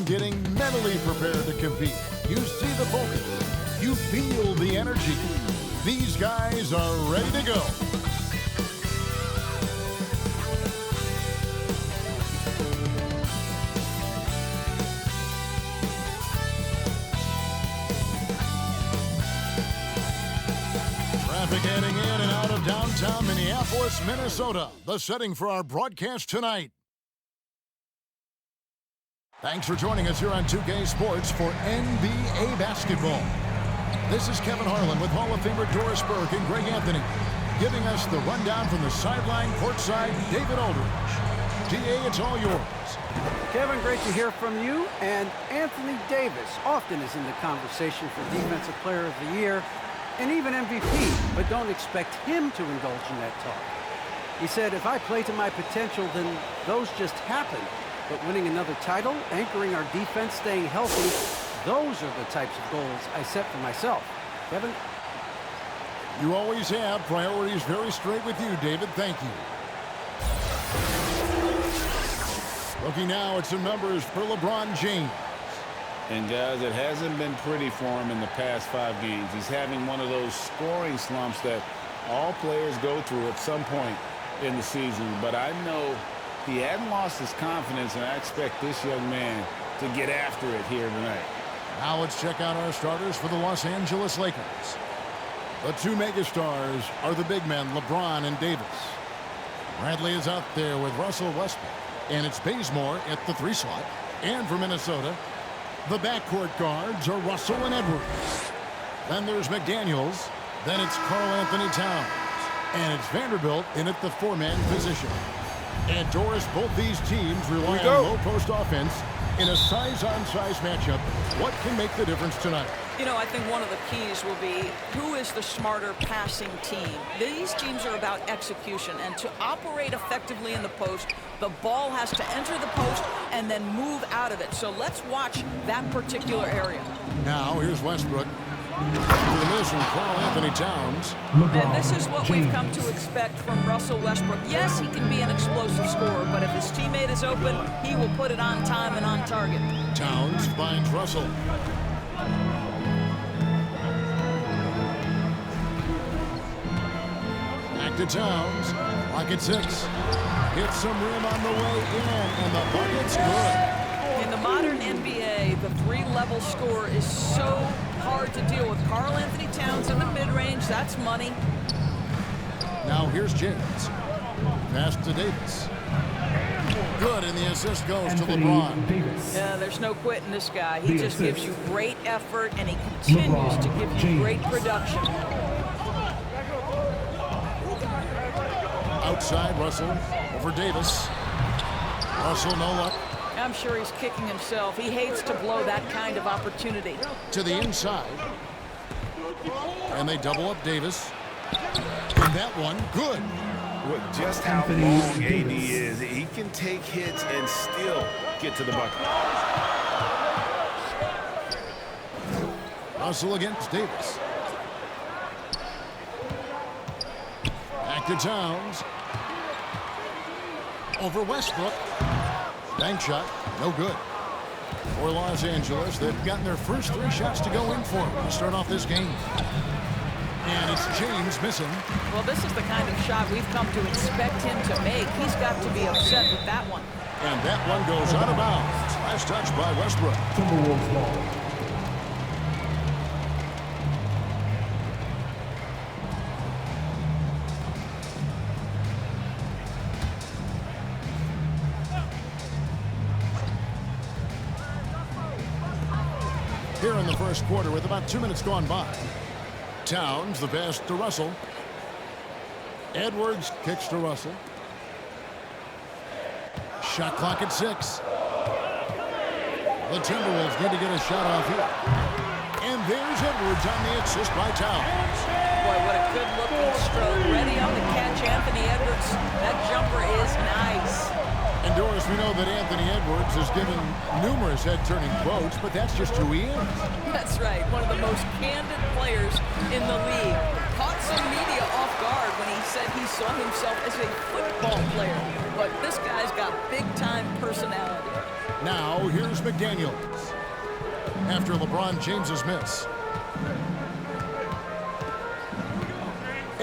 getting mentally prepared to compete. You see the focus. You feel the energy. These guys are ready to go. Traffic heading in and out of downtown Minneapolis, Minnesota. The setting for our broadcast tonight. Thanks for joining us here on 2K Sports for NBA basketball. This is Kevin Harlan with Hall of Famer Doris Burke and Greg Anthony, giving us the rundown from the sideline courtside, David Aldridge. DA, it's all yours. Kevin, great to hear from you. And Anthony Davis often is in the conversation for Defensive Player of the Year and even MVP, but don't expect him to indulge in that talk. He said, if I play to my potential, then those just happen. But winning another title, anchoring our defense, staying healthy, those are the types of goals I set for myself. Kevin? You always have priorities very straight with you, David. Thank you. Looking now at some numbers for LeBron James. And guys, it hasn't been pretty for him in the past 5 games. He's having one of those scoring slumps that all players go through at some point in the season. But I know he hadn't lost his confidence, and I expect this young man to get after it here tonight. Now let's check out our starters for the Los Angeles Lakers. The two megastars are the big men, LeBron and Davis. Bradley is out there with Russell Westbrook, and it's Bazemore at the 3 slot. And for Minnesota, the backcourt guards are Russell and Edwards. Then there's McDaniels. Then it's Karl Anthony Towns. And it's Vanderbilt in at the 4-man position. And Doris, both these teams rely on low-post offense in a size-on-size matchup. What can make the difference tonight? You know, I think one of the keys will be who is the smarter passing team. These teams are about execution, and to operate effectively in the post, the ball has to enter the post and then move out of it. So let's watch that particular area. Now, here's Westbrook. To the miss from Karl Anthony Towns. And this is what we've come to expect from Russell Westbrook. Yes, he can be an explosive scorer, but if his teammate is open, he will put it on time and on target. Towns finds Russell. Back to Towns. Lock at 6. Hits some rim on the way in, and the bucket's good. In the modern NBA, the 3-level score is so hard to deal with. Karl Anthony Towns in the mid-range, that's money. Now here's James. Pass to Davis. Good, and the assist goes to LeBron. Yeah, there's no quitting this guy. He just gives you great effort, and he continues to give you great production. Outside, Russell over Davis. Russell, no luck. I'm sure he's kicking himself. He hates to blow that kind of opportunity. To the inside. And they double up Davis. And that one, good. With just how long AD is, he can take hits and still get to the bucket. Russell against Davis. Back to Towns. Over Westbrook. Bank shot, no good. For Los Angeles, they've gotten their first 3 shots to go in for to start off this game. And it's James missing. Well, this is the kind of shot we've come to expect him to make. He's got to be upset with that one. And that one goes out of bounds. Last touch by Westbrook. Timberwolves ball. Here in the first quarter with about 2 minutes gone by. Towns, the pass to Russell. Edwards kicks to Russell. Shot clock at 6. The Timberwolves need to get a shot off here. And there's Edwards on the assist by Towns. Boy, what a good-looking stroke. Ready on the catch, Anthony Edwards. That jumper is nice. And Doris, we know that Anthony Edwards has given numerous head-turning quotes, but that's just who he is. That's right, one of the most candid players in the league. Caught some media off guard when he said he saw himself as a football player. But this guy's got big-time personality. Now, here's McDaniels. After LeBron James's miss.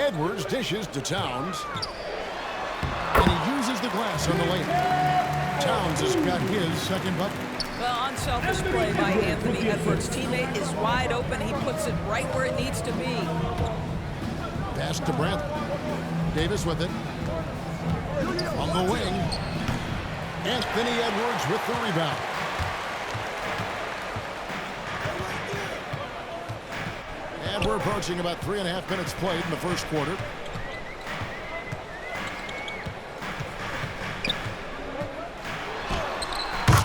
Edwards dishes to Towns. And he uses the glass on the lane. Towns has got his second bucket. Well, unselfish play by Anthony Edwards. Teammate is wide open. He puts it right where it needs to be. Pass to Bradley. Davis with it. On the wing. Anthony Edwards with the rebound. And we're approaching about 3.5 minutes played in the first quarter.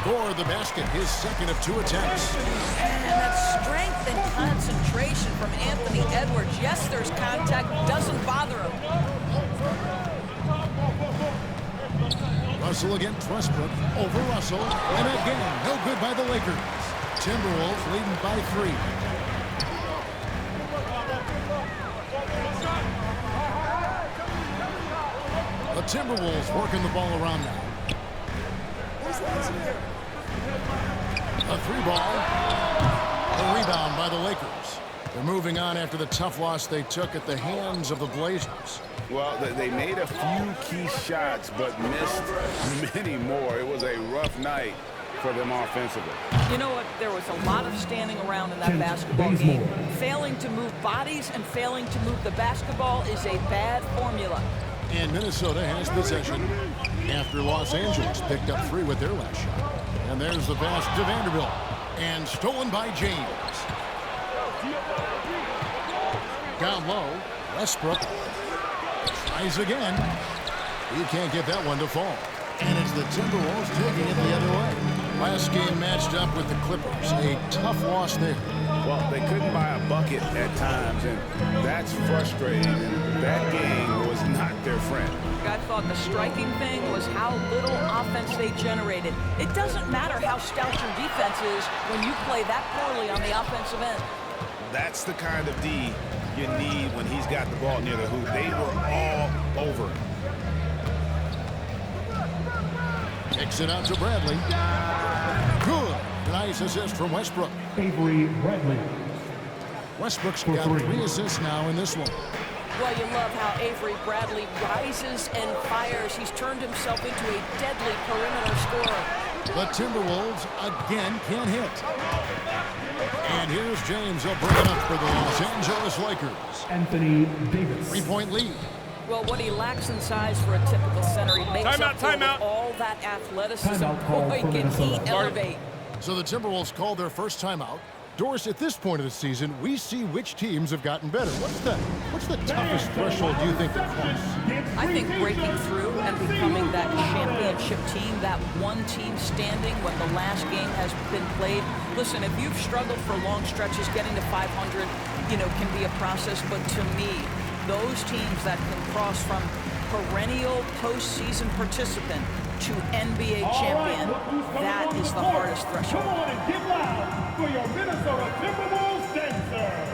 Scored the basket, his second of 2 attempts. And that strength and concentration from Anthony Edwards. Yes, there's contact, doesn't bother him. Russell against Westbrook, over Russell, and again, no good by the Lakers. Timberwolves leading by 3. The Timberwolves working the ball around now. A 3-ball. A rebound by the Lakers. They're moving on after the tough loss they took at the hands of the Blazers. Well, they made a few key shots, but missed many more. It was a rough night for them offensively. You know what? There was a lot of standing around in that basketball game. Failing to move bodies and failing to move the basketball is a bad formula. And Minnesota has possession after Los Angeles picked up 3 with their last shot. And there's the pass to Vanderbilt. And stolen by James. Down low, Westbrook tries again. He can't get that one to fall. And it's the Timberwolves taking it the other way. Last game matched up with the Clippers. A tough loss there. Well, they couldn't buy a bucket at times, and that's frustrating. And that game was not their friend. I thought the striking thing was how little offense they generated. It doesn't matter how stout your defense is when you play that poorly on the offensive end. That's the kind of D you need when he's got the ball near the hoop. They were all over it. Kicks it out to Bradley. Good. Nice assist from Westbrook. Avery Bradley. Westbrook's got 3 assists now in this one. Well, you love how Avery Bradley rises and fires. He's turned himself into a deadly perimeter scorer. The Timberwolves again can't hit. And here's James. He'll bring it up for the Los Angeles Lakers. Anthony Davis. 3-point lead. Well, what he lacks in size for a typical center, he makes up for with all that athleticism. Boy, can he elevate. So the Timberwolves called their first timeout. Doris, at this point of the season, we see which teams have gotten better. What's the toughest threshold you think to cross? I think breaking through and becoming that championship team, that one team standing when the last game has been played. Listen, if you've struggled for long stretches, getting to 500, can be a process. But to me, those teams that can cross from perennial postseason participant to NBA champion, that is the hardest threshold. Come on and get loud for your Minnesota Timberwolves dancers.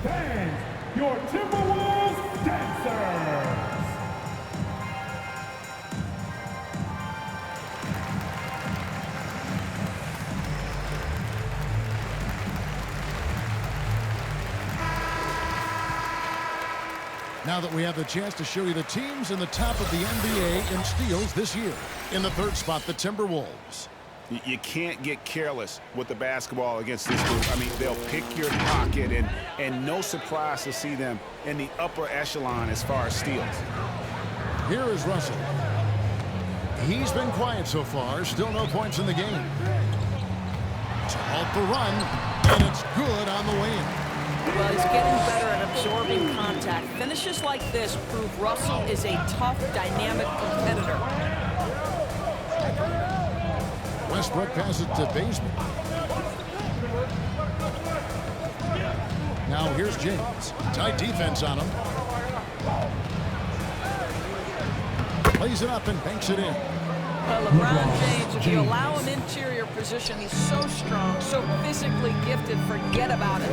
Fans, your Timberwolves dancers. Now that we have the chance to show you the teams in the top of the NBA in steals this year. In the 3rd spot, the Timberwolves. You can't get careless with the basketball against this group. I mean, they'll pick your pocket, and no surprise to see them in the upper echelon as far as steals. Here is Russell. He's been quiet so far. Still no points in the game. To halt the run, and it's good on the way in. Well, he's getting better at absorbing contact. Finishes like this prove Russell is a tough, dynamic competitor. Westbrook passes to Bazemore. Now here's James. Tight defense on him. Plays it up and banks it in. Well, LeBron James, if you allow him interior position, he's so strong, so physically gifted, forget about it.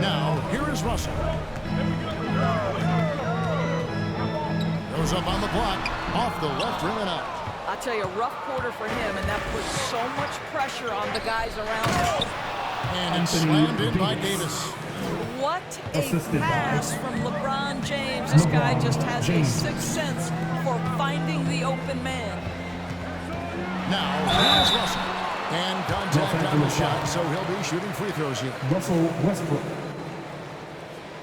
Now, here is Russell. Goes up on the block, off the left rim and out. I'll tell you, a rough quarter for him, and that puts so much pressure on the guys around him. And it's slammed in by Davis. What a pass from LeBron James. This guy just has a sixth sense for finding the open man. Now, here's Russell. And contact on the shot, so he'll be shooting free throws here. Russell Westbrook.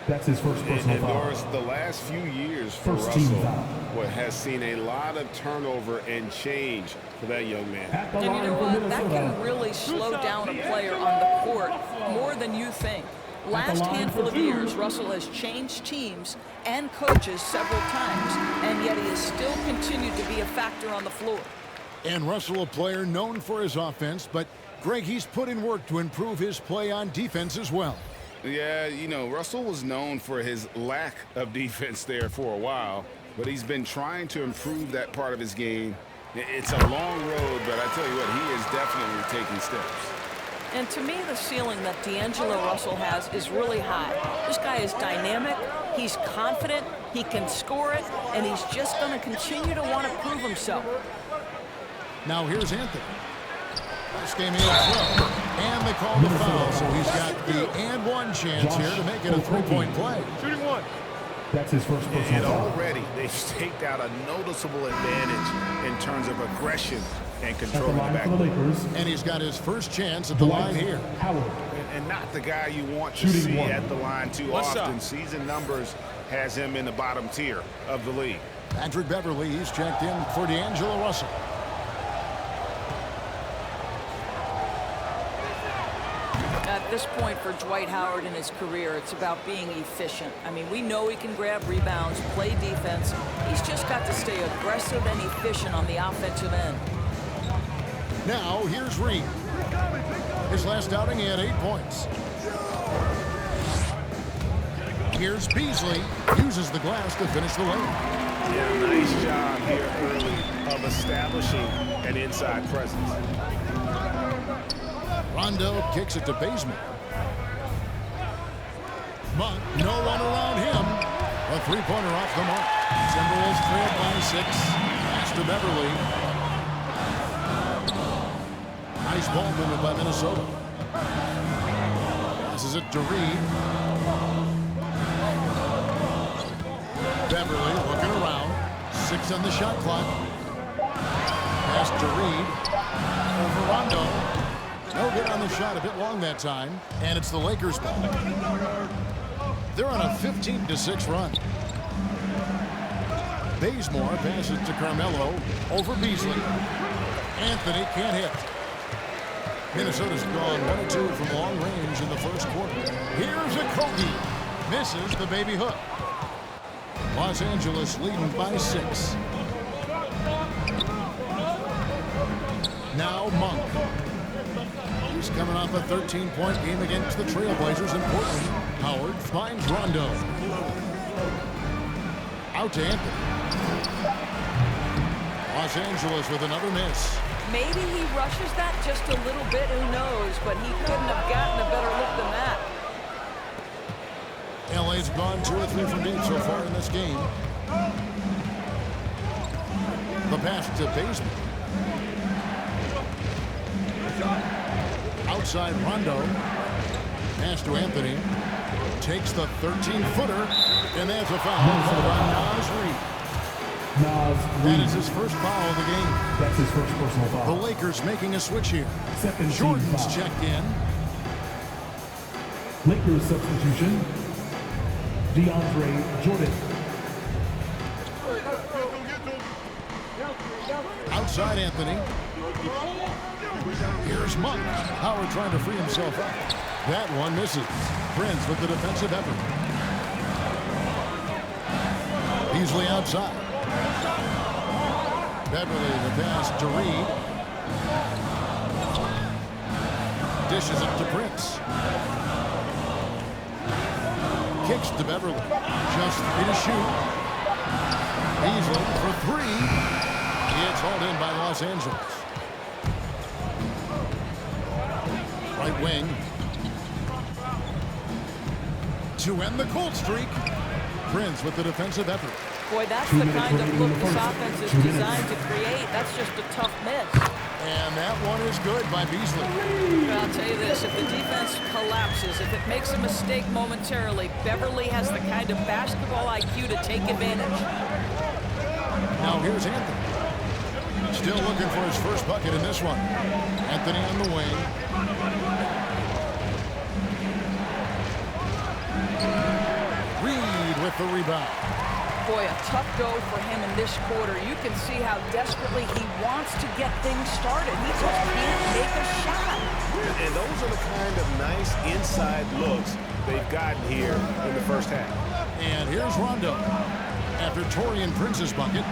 That's his first personal foul. Doris, the last few years for First team Russell has seen a lot of turnover and change for that young man. And you know what? That can really slow down a player on the court more than you think. Last handful of years, Russell has changed teams and coaches several times, and yet he has still continued to be a factor on the floor. And Russell, a player known for his offense, but Greg, he's put in work to improve his play on defense as well. Yeah, you know, Russell was known for his lack of defense there for a while, but he's been trying to improve that part of his game. It's a long road, but I tell you what, he is definitely taking steps. And to me, the ceiling that D'Angelo Russell has is really high. This guy is dynamic, he's confident, he can score it, and he's just going to continue to want to prove himself. Now here's Anthony. This game is slow, and they call the foul, so he's got the and one chance here to make it a three-point play. Shooting one. That's his first personal And foul. already they've staked out a noticeable advantage in terms of aggression and At the controlling the line for the backcourt. Lakers, And he's got his first chance at the line here. Howard. And not the guy you want to Shooting see one. at the line too What's often. up? Season numbers has him in the bottom tier of the league. Patrick Beverly, he's checked in for D'Angelo Russell. At this point for Dwight Howard in his career, it's about being efficient. I mean, we know he can grab rebounds, play defense. He's just got to stay aggressive and efficient on the offensive end. Now, here's Reed. His last outing, he had 8 points. Here's Beasley. Uses the glass to finish the lane. Yeah, nice job here early of establishing an inside presence. Rondo kicks it to Bazemore. Monk, no one around him. A three-pointer off the mark. Timberwolves trail by 6. Pass to Beverly. Nice ball movement by Minnesota. Passes it to Reed. Beverly looking around. 6 on the shot clock. Pass to Reed. Over Rondo. No good on the shot, a bit long that time. And it's the Lakers ball. They're on a 15-6 run. Bazemore passes to Carmelo. Over Beasley. Anthony can't hit. Minnesota's gone 1 2 from long range in the first quarter. Here's a Kobe. Misses the baby hook. Los Angeles leading by 6. Now Monk. He's coming off a 13-point game against the Trailblazers in Portland. Howard finds Rondo. Out to Anthony. Los Angeles with another miss. Maybe he rushes that just a little bit, who knows, but he couldn't have gotten a better look than that. LA's gone 2 or 3 from deep so far in this game. The pass to Bazemore. Outside Rondo. Pass to Anthony. Takes the 13-footer. And that's a foul called on Nas Reed. That is his first foul of the game. That's his first personal The foul. Lakers making a switch here. Second team Jordan's foul. checked in. Lakers substitution. DeAndre Jordan. Outside Anthony. Here's Monk. Howard trying to free himself up. That one misses. Prince with the defensive effort. Beasley outside. Beverly the pass to Reed. Dishes it to Prince. Kicks to Beverly. Just 3 to shoot. Beasley for 3. It's hauled in by Los Angeles. Right wing. To end the cold streak. Prince with the defensive effort. Boy, that's the kind of look this offense is designed to create. That's just a tough miss. And that one is good by Beasley. But I'll tell you this, if the defense collapses, if it makes a mistake momentarily, Beverly has the kind of basketball IQ to take advantage. Now here's Anthony. Still looking for his first bucket in this one. Anthony on the wing. Reed with the rebound. Boy, a tough go for him in this quarter. You can see how desperately he wants to get things started. He just can't make a shot. And those are the kind of nice inside looks they've gotten here in the first half. And here's Rondo. After Taurean Prince's bucket.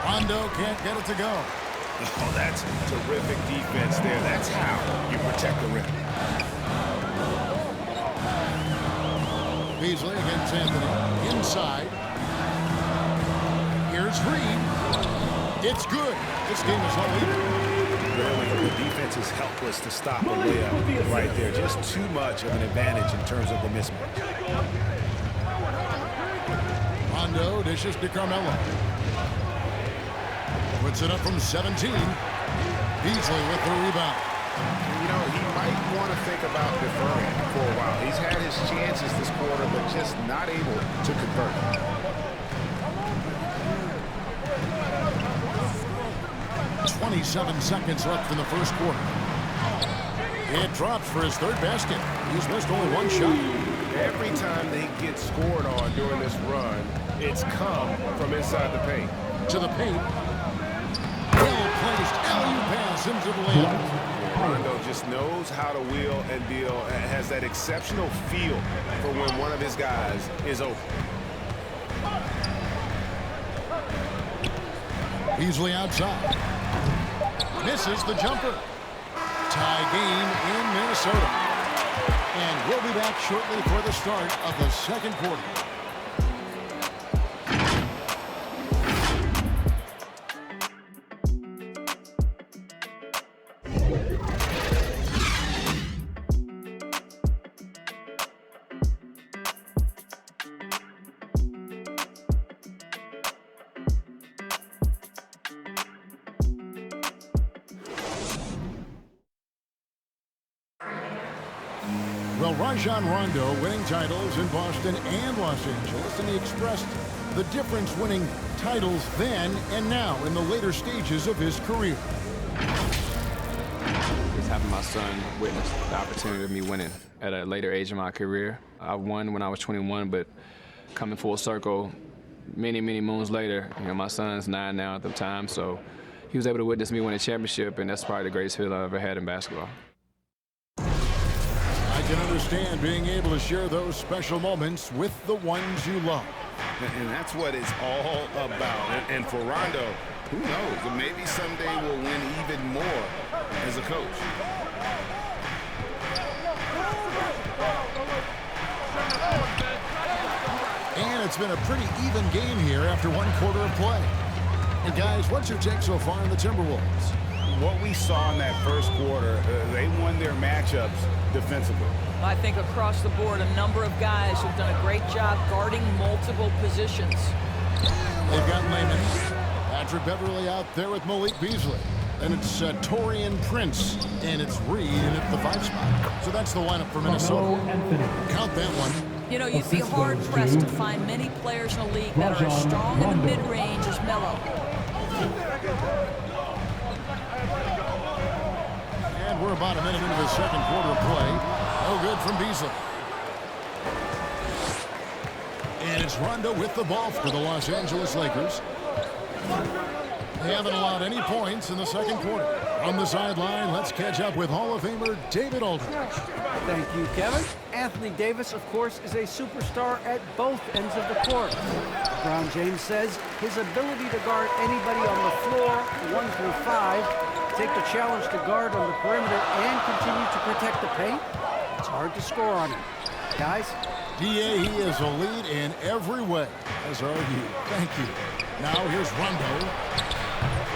Rondo can't get it to go. Oh, that's terrific defense there. That's how you protect the rim. Beasley against Anthony. Inside. Here's Reed. It's good. This game is all even. Really, the defense is helpless to stop a layup right there. Just too much of an advantage in terms of the mismatch. Rondo dishes to Carmelo. Puts it up from 17. Beasley with the rebound. You know, he might want to think about deferring for a while. He's had his chances this quarter, but just not able to convert. 27 seconds left in the first quarter. It drops for his third basket. He's missed only one shot. Every time they get scored on during this run, it's come from inside the paint. To the paint. Well-placed alley-oop pass into the lane. Rondo just knows how to wheel and deal and has that exceptional feel for when one of his guys is open. Beasley outside. Misses the jumper. Tie game in Minnesota. And we'll be back shortly for the start of the second quarter. Well, Rajon Rondo winning titles in Boston and Los Angeles, and he expressed the difference winning titles then and now in the later stages of his career. Just having my son witness the opportunity of me winning at a later age in my career. I won when I was 21, but coming full circle many, many moons later, you know, my son's 9 now at the time, so he was able to witness me win a championship, and that's probably the greatest feeling I've ever had in basketball. I can understand being able to share those special moments with the ones you love. And that's what it's all about. And for Rondo, who knows? Maybe someday we'll win even more as a coach. And it's been a pretty even game here after one quarter of play. And guys, what's your take so far on the Timberwolves? What we saw in that first quarter, they won their matchups defensively. I think across the board, a number of guys who've done a great job guarding multiple positions. They've got Layman, Patrick Beverly out there with Malik Beasley. And it's Taurean Prince, and it's Reed in at the 5 spot. So that's the lineup for Minnesota. Count that one. You know, you'd be hard-pressed to find many players in the league that are as strong in the mid-range as Melo. And we're about a minute into the second quarter of play. No good from Beasley. And it's Rondo with the ball for the Los Angeles Lakers. They haven't allowed any points in the second quarter. On the sideline, let's catch up with Hall of Famer David Aldridge. Thank you, Kevin. Anthony Davis, of course, is a superstar at both ends of the court. LeBron James says his ability to guard anybody on the floor, 1 through 5, take the challenge to guard on the perimeter and continue to protect the paint, it's hard to score on him. Guys? DA, he is a lead in every way, as are you. Thank you. Now here's Rondo.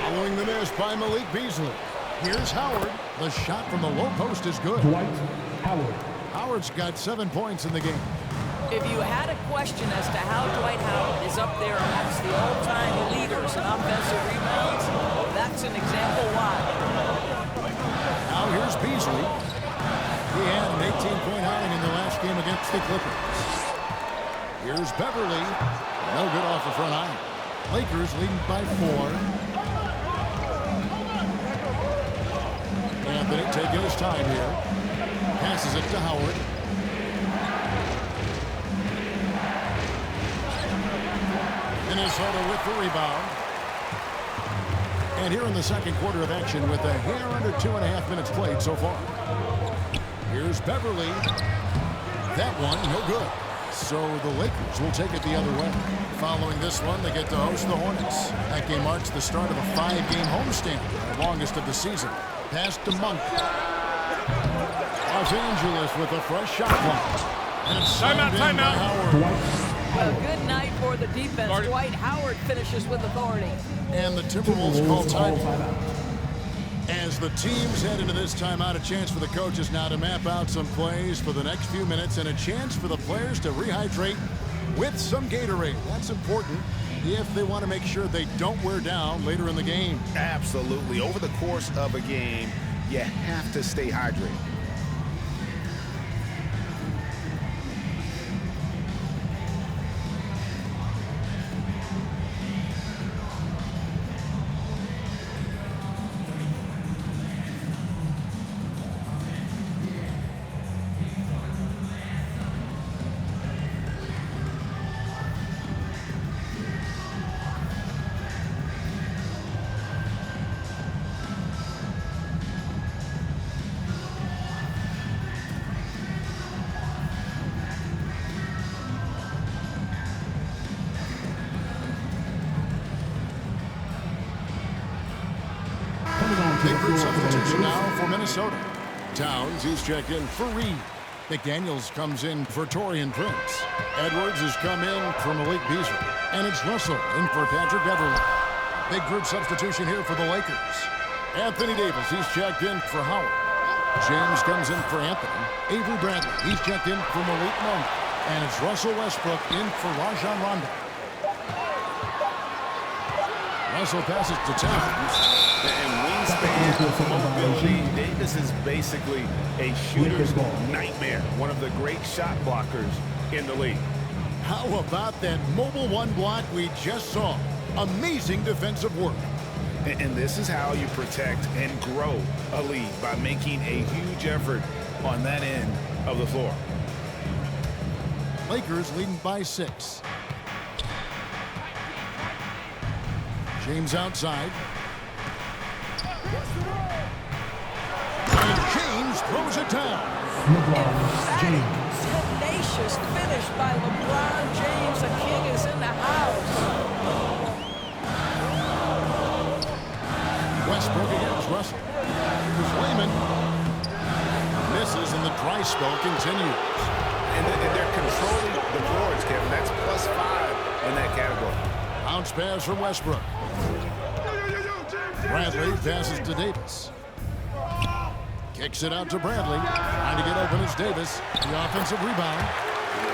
Following the miss by Malik Beasley. Here's Howard. The shot from the low post is good. Dwight Howard. Howard's got 7 points in the game. If you had a question as to how Dwight Howard is up there amongst the all-time leaders in offensive rebounds, that's an example why. Now here's Beasley. He had an 18-point outing in the last game against the Clippers. Here's Beverly. No good off the front iron. Lakers leading by 4. Anthony taking his time here. Passes it to Howard. Minnesota with the rebound. And here in the second quarter of action with a hair under 2.5 minutes played so far. Here's Beverly. That one, no good. So the Lakers will take it the other way. Following this one, they get to host the Hornets. That game marks the start of a 5-game homestand, the longest of the season. Pass to Monk. Los Angeles with a fresh shot clock. And it's timeout. A good night for the defense. Dwight Howard finishes with authority. And the Timberwolves call timeout. As the teams head into this timeout, a chance for the coaches now to map out some plays for the next few minutes and a chance for the players to rehydrate with some Gatorade. That's important if they want to make sure they don't wear down later in the game. Absolutely. Over the course of a game, you have to stay hydrated. Big group substitution now for Minnesota. Towns, he's checked in for Reed. McDaniels comes in for Taurean Prince. Edwards has come in for Malik Beasley. And it's Russell in for Patrick Beverly. Big group substitution here for the Lakers. Anthony Davis, he's checked in for Howard. James comes in for Anthony. Avery Bradley, he's checked in for Malik Monk. And it's Russell Westbrook in for Rajon Rondo. Russell passes to Towns. And wingspan mobility. Davis is basically a shooter's nightmare. One of the great shot blockers in the league. How about that mobile one block we just saw? Amazing defensive work. And this is how you protect and grow a lead, by making a huge effort on that end of the floor. Lakers leading by 6. James outside. And James throws it down. LeBron James. Tenacious finish by LeBron James. The king is in the house. Westbrook against Russell. Here's Layman. Misses and the dry spell continues. And they're controlling the boards, Kevin. That's +5 in that category. Bounce pass from Westbrook. Bradley passes to Davis. Kicks it out to Bradley. Trying to get open is Davis. The offensive rebound.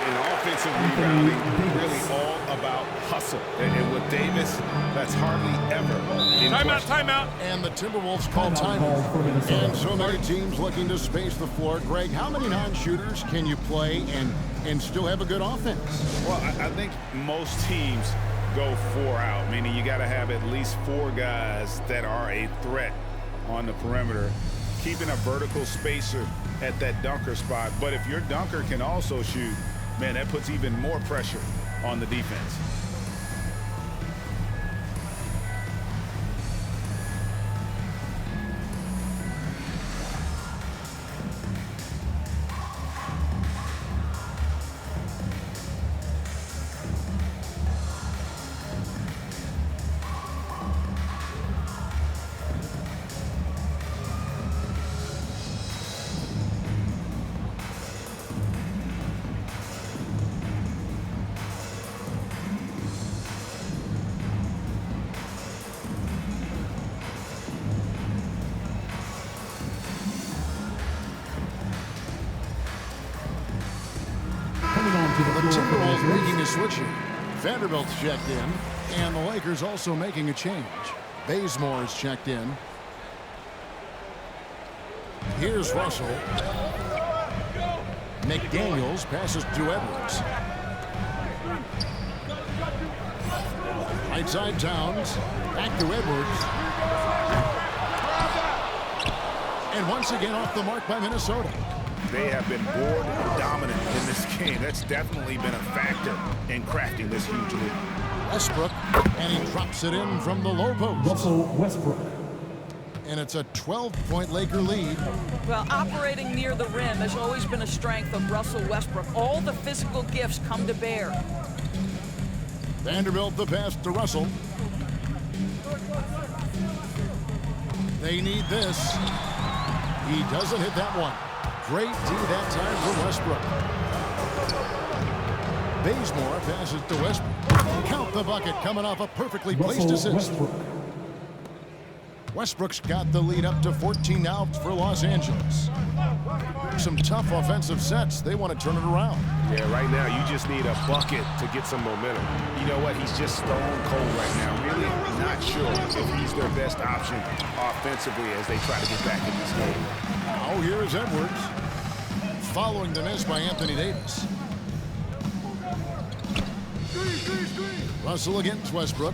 In offensive rebounding, really all about hustle. And with Davis, that's hardly ever in question. Timeout. And the Timberwolves call timeout. And so many teams looking to space the floor. Greg, how many non-shooters can you play and still have a good offense? Well, I think most teams go 4 out, meaning you got to have at least 4 guys that are a threat on the perimeter, keeping a vertical spacer at that dunker spot. But if your dunker can also shoot, man, that puts even more pressure on the defense. Timberwolves making a switch here. Vanderbilt's checked in, and the Lakers also making a change. Bazemore's checked in. Here's Russell. McDaniels passes to Edwards. Right side Towns. Back to Edwards. And once again off the mark by Minnesota. They have been board dominant in this game. That's definitely been a factor in crafting this huge lead. Westbrook, and he drops it in from the low post. Russell Westbrook. And it's a 12-point Laker lead. Well, operating near the rim has always been a strength of Russell Westbrook. All the physical gifts come to bear. Vanderbilt the pass to Russell. They need this. He doesn't hit that one. Great D that time for Westbrook. Bazemore passes to Westbrook. Count the bucket coming off a perfectly placed assist. Westbrook. Westbrook's got the lead up to 14 now for Los Angeles. Some tough offensive sets. They want to turn it around. Yeah, right now you just need a bucket to get some momentum. You know what? He's just stone cold right now. Really not sure if he's their best option offensively as they try to get back in this game. Now here is Edwards. Following the miss by Anthony Davis. Russell against Westbrook.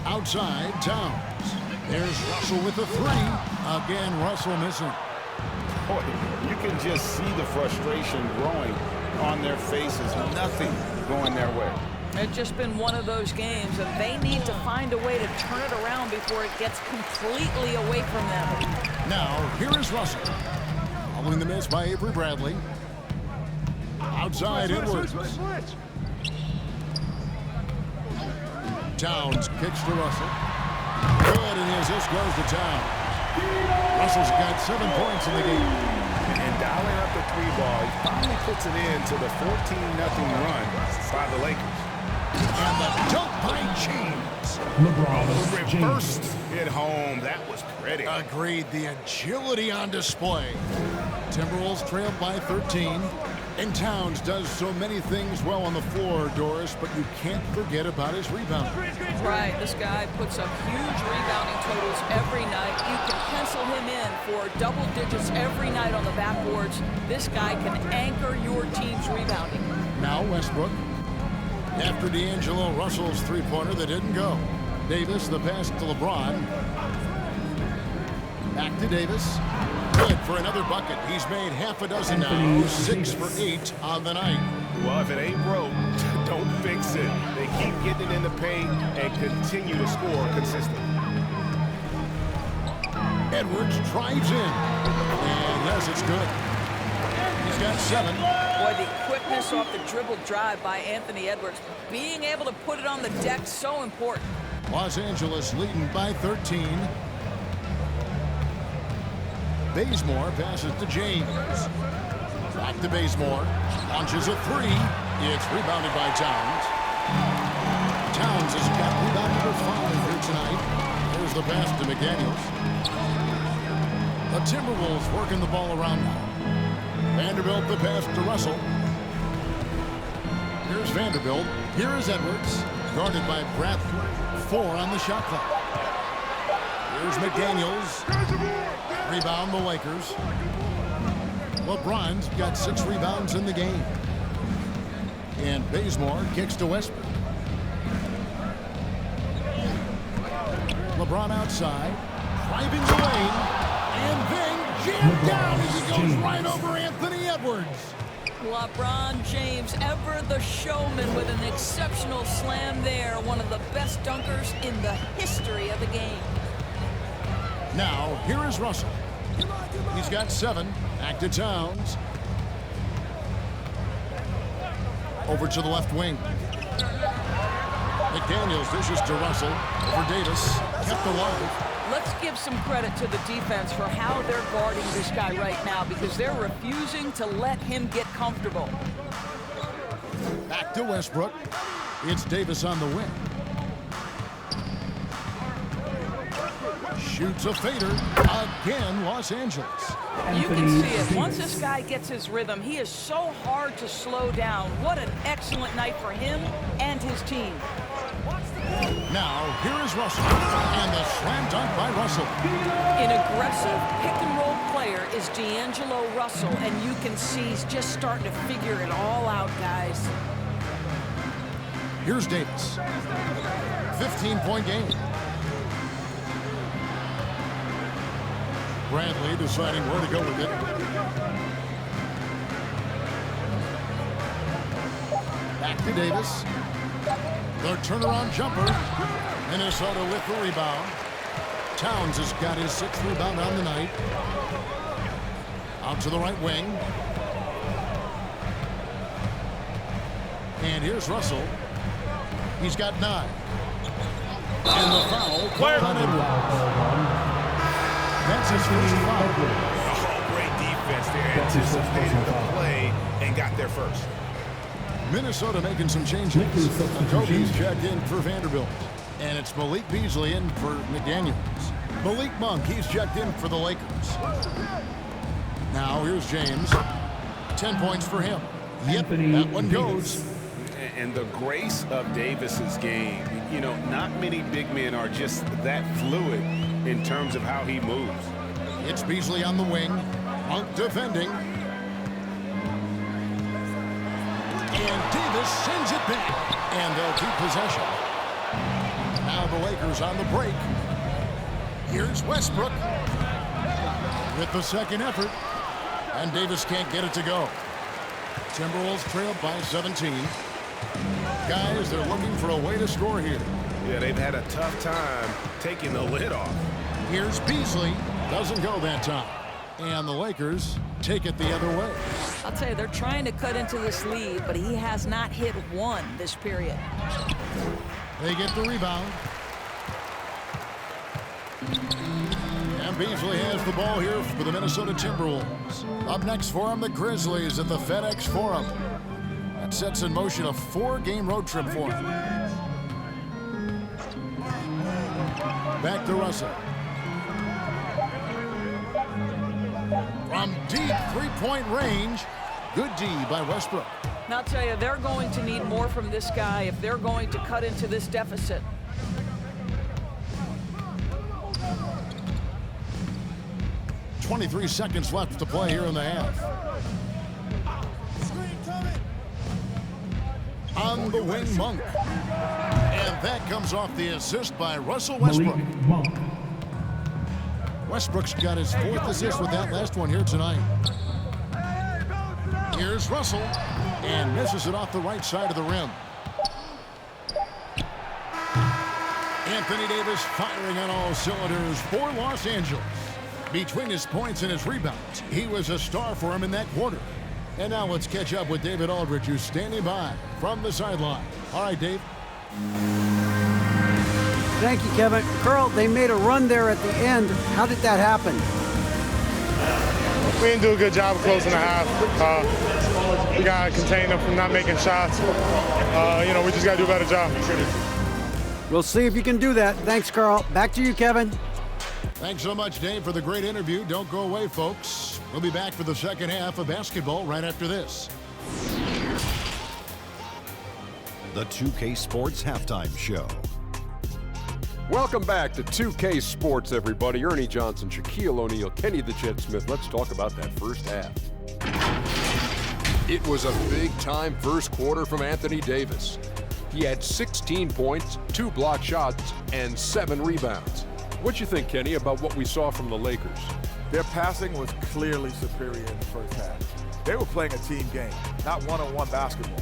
Outside, Towns. There's Russell with the three. Again, Russell missing. Boy, you can just see the frustration growing on their faces. Nothing going their way. It's just been one of those games, and they need to find a way to turn it around before it gets completely away from them. Now, here is Russell. Following the miss by Avery Bradley. Outside, Edwards. Towns kicks to Russell. Good, and the assist goes to Towns. Russell's got 7 points in the game. And dialing up the three ball, he finally puts it in to the 14-0 run by the Lakers. And the dunk by James. LeBron Reversed James. it home. That was pretty. Agreed. The agility on display. Timberwolves trailed by 13. And Towns does so many things well on the floor, Doris, but you can't forget about his rebound. Right, this guy puts up huge rebounding totals every night. You can pencil him in for double digits every night on the backboards. This guy can anchor your team's rebounding. Now Westbrook. After D'Angelo Russell's three-pointer that didn't go. Davis, the pass to LeBron. Back to Davis. Good for another bucket. He's made half a dozen now. 6 for 8 on the night. Well, if it ain't broke, don't fix it. They keep getting it in the paint and continue to score consistently. Edwards drives in. And yes, it's good. He's got 7. Boy, the quickness off the dribble drive by Anthony Edwards. Being able to put it on the deck, so important. Los Angeles leading by 13. Bazemore passes to James. Back to Bazemore. Launches a three. It's rebounded by Towns. Towns has got rebound number 5 here tonight. There's the pass to McDaniels. The Timberwolves working the ball around now. Vanderbilt the pass to Russell. Here's Vanderbilt. Here is Edwards. Guarded by Bradley. 4 on the shot clock. Here's McDaniels. Rebound the Lakers. LeBron's got 6 rebounds in the game. And Bazemore kicks to Westbrook. LeBron outside. Driving the lane. And then jammed down as he goes right over Anthony Edwards. LeBron James, ever the showman with an exceptional slam there. One of the best dunkers in the history of the game. Now, here is Russell. He's got 7. Back to Towns. Over to the left wing. McDaniels dishes to Russell. Over Davis. Kept alive. Let's give some credit to the defense for how they're guarding this guy right now because they're refusing to let him get comfortable. Back to Westbrook. It's Davis on the wing. Shoots a fader. Again, Los Angeles. You can see it. Once this guy gets his rhythm, he is so hard to slow down. What an excellent night for him and his team. Now, here is Russell. And the slam dunk by Russell. An aggressive pick-and-roll player is D'Angelo Russell, and you can see he's just starting to figure it all out, guys. Here's Davis. 15-point game. Bradley deciding where to go with it. Back to Davis. The turnaround jumper. Minnesota with the rebound. Towns has got his 6th rebound on the night. Out to the right wing. And here's Russell. He's got 9. And the foul called on Edwards. That's his first foul. Oh, great defense there. Anticipated the play and got there first. Minnesota making some changes. Kobe's checked in for Vanderbilt. And it's Malik Beasley in for McDaniels. Malik Monk, he's checked in for the Lakers. Now here's James. 10 points for him. Yep, that one goes. And the grace of Davis's game, you know, not many big men are just that fluid in terms of how he moves. It's Beasley on the wing. Monk defending. And Davis sends it back. And they'll keep possession. Now the Lakers on the break. Here's Westbrook with the second effort. And Davis can't get it to go. Timberwolves trail by 17. Guys, they're looking for a way to score here. Yeah, they've had a tough time taking the lid off. Here's Beasley. Doesn't go that time. And the Lakers take it the other way. I'll tell you, they're trying to cut into this lead, but he has not hit one this period. They get the rebound. And Beasley has the ball here for the Minnesota Timberwolves. Up next for them, the Grizzlies at the FedEx Forum. That sets in motion a 4-game road trip for them. Back to Russell. From deep three-point range. Good D by Westbrook. Now, I'll tell you, they're going to need more from this guy if they're going to cut into this deficit. .23 seconds left to play here in the half. On the wing, Monk. And that comes off the assist by Russell Westbrook. Westbrook's got his 4th assist with that last one here tonight. Here's Russell. And misses it off the right side of the rim. Anthony Davis firing on all cylinders for Los Angeles. Between his points and his rebounds, he was a star for him in that quarter. And now let's catch up with David Aldridge, who's standing by from the sideline. All right, Dave. Thank you, Kevin. Karl, they made a run there at the end. How did that happen? We didn't do a good job of closing the half. We got to contain them from not making shots. We just got to do a better job. We'll see if you can do that. Thanks, Karl. Back to you, Kevin. Thanks so much, Dave, for the great interview. Don't go away, folks. We'll be back for the second half of basketball right after this. The 2K Sports Halftime Show. Welcome back to 2K Sports, everybody. Ernie Johnson, Shaquille O'Neal, Kenny the Jet Smith. Let's talk about that first half. It was a big-time first quarter from Anthony Davis. He had 16 points, 2 blocked shots, and 7 rebounds. What you think, Kenny, about what we saw from the Lakers? Their passing was clearly superior in the first half. They were playing a team game, not one-on-one basketball.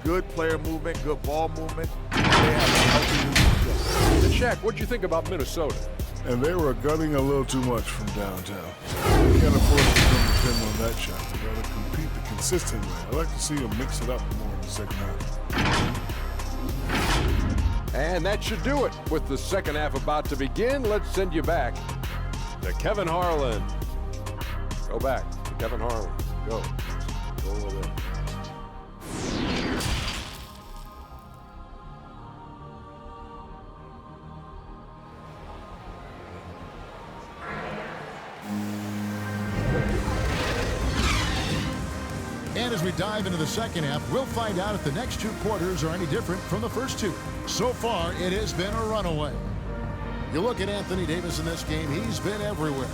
Good player movement, good ball movement. They have a healthy lead. And Shaq, what do you think about Minnesota? And they were gunning a little too much from downtown. They can't afford to depend on that shot. They got to compete the consistent way. I like to see them mix it up more in the second half. And that should do it. With the second half about to begin, let's send you back to Kevin Harlan. Go back to Kevin Harlan. Go. Go over there. And as we dive into the second half, we'll find out if the next two quarters are any different from the first two. So far, it has been a runaway. You look at Anthony Davis in this game, he's been everywhere.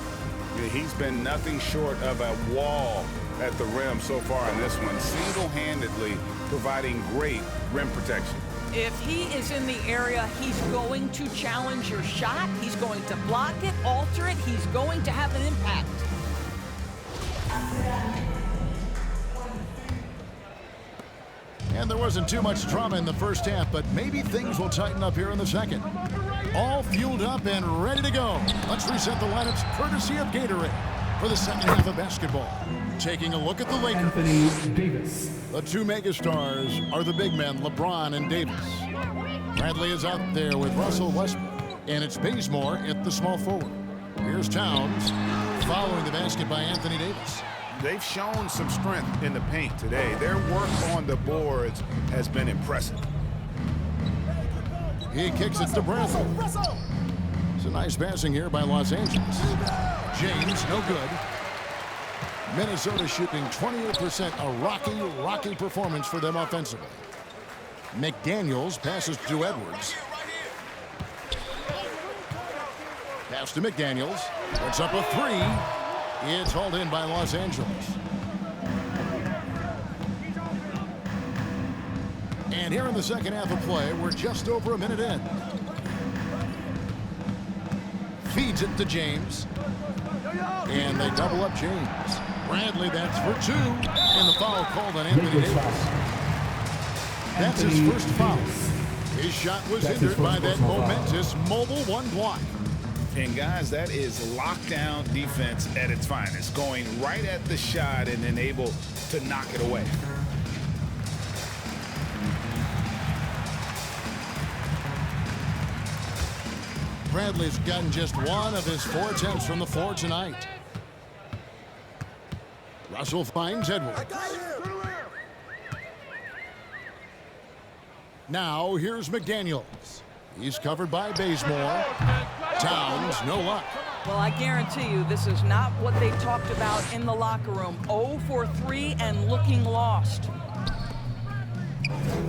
Yeah, he's been nothing short of a wall at the rim so far in this one, single-handedly providing great rim protection. If he is in the area, he's going to challenge your shot. He's going to block it, alter it. He's going to have an impact. And there wasn't too much drama in the first half, but maybe things will tighten up here in the second. All fueled up and ready to go. Let's reset the lineups courtesy of Gatorade for the second half of basketball. Taking a look at the Lakers. Anthony Davis. The two megastars are the big men, LeBron and Davis. Bradley is out there with Russell Westbrook, and it's Bazemore at the small forward. Here's Towns following the basket by Anthony Davis. They've shown some strength in the paint today. Their work on the boards has been impressive. He kicks it to Bradley. It's a nice passing here by Los Angeles. James, no good. Minnesota shooting 28%, a rocky performance for them offensively. McDaniels passes to Edwards. Pass to McDaniels. Puts up a three. It's hauled in by Los Angeles. And here in the second half of play, we're just over a minute in. Feeds it to James. And they double up James. Bradley, that's for two. And the foul called on Anthony Davis. That's his first foul. His shot was hindered by that momentous mobile one block. And guys, that is lockdown defense at its finest. Going right at the shot and then able to knock it away. Bradley's gotten just one of his 4 attempts from the floor tonight. Russell finds Edwards. Now here's McDaniels. He's covered by Bazemore. Towns, no luck. Well, I guarantee you this is not what they talked about in the locker room. 0 for 3 and looking lost.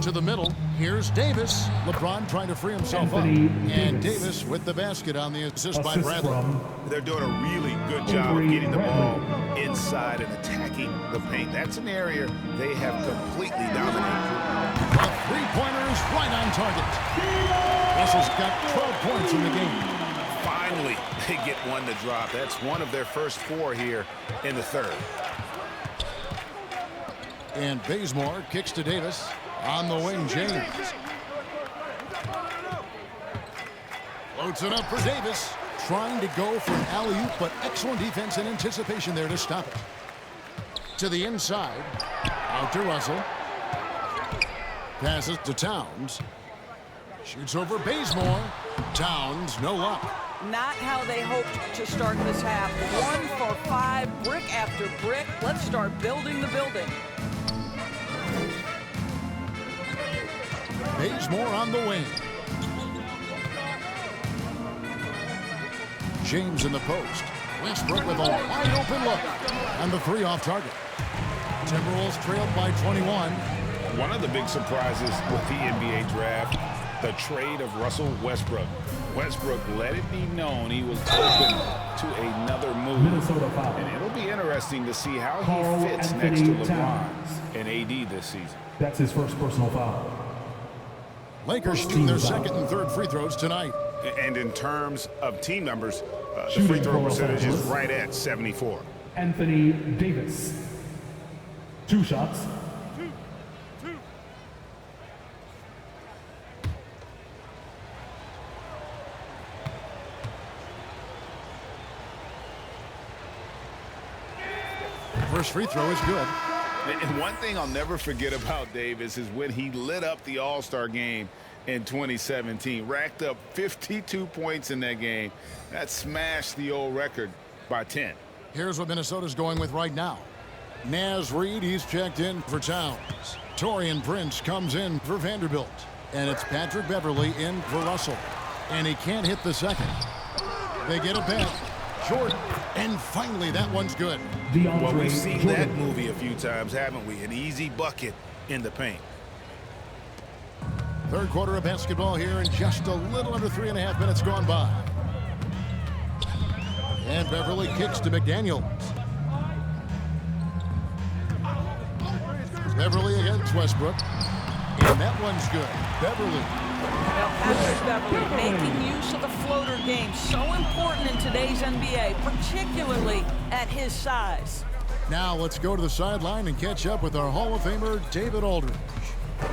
To the middle, here's Davis. LeBron trying to free himself up. And Davis with the basket on the assist by Bradley. They're doing a really good job of getting the ball inside and attacking the paint. That's an area they have completely dominated. A three-pointer is right on target. Russell's got 12 points in the game. Finally, they get one to drop. That's one of their first 4 here in the third. And Bazemore kicks to Davis. On the wing, James. Floats it up for Davis. Trying to go for an alley-oop, but excellent defense and anticipation there to stop it. To the inside. Out to Russell. Passes to Towns. Shoots over Bazemore. Towns, no luck. Not how they hoped to start this half. 1 for 5, brick after brick. Let's start building the building. Bazemore on the wing. James in the post. Westbrook with a wide open look. And the 3 off target. Timberwolves trailed by 21. One of the big surprises with the NBA draft, the trade of Russell Westbrook. Westbrook let it be known he was open to another move. And it'll be interesting to see how KARL he fits next to LeBron and AD this season. That's his first personal foul. Lakers shooting their second and third free throws tonight. And in terms of team numbers, the free throw percentage is right at 74. Anthony Davis. 2 shots. First free throw is good. And one thing I'll never forget about Davis is when he lit up the All-Star game in 2017. Racked up 52 points in that game. That smashed the old record by 10. Here's what Minnesota's going with right now. Naz Reid, he's checked in for Towns. Taurean Prince comes in for Vanderbilt. And it's Patrick Beverley in for Russell. And he can't hit the second. They get it back. Jordan And finally, that one's good. Well, we've seen that movie a few times, haven't we? An easy bucket in the paint. Third quarter of basketball here, and just a little under 3.5 minutes gone by. And Beverly kicks to McDaniels. Beverly against Westbrook. And that one's good. Beverly. Well, Patrick Beverly making use of the floater game. So important in today's NBA, particularly at his size. Now let's go to the sideline and catch up with our Hall of Famer, David Aldridge.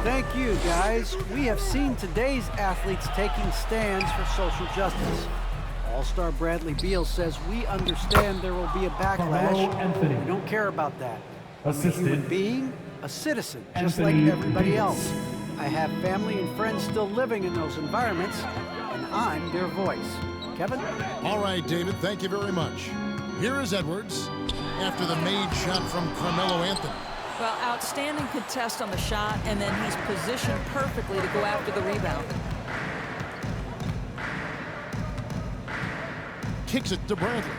Thank you, guys. We have seen today's athletes taking stands for social justice. All-star Bradley Beal says we understand there will be a backlash. We don't care about that. I'm a human being, a citizen, just like everybody else. I have family and friends still living in those environments, and I'm their voice. Kevin? All right, David, thank you very much. Here is Edwards after the made shot from Carmelo Anthony. Well, outstanding contest on the shot, and then he's positioned perfectly to go after the rebound. Kicks it to Bradley.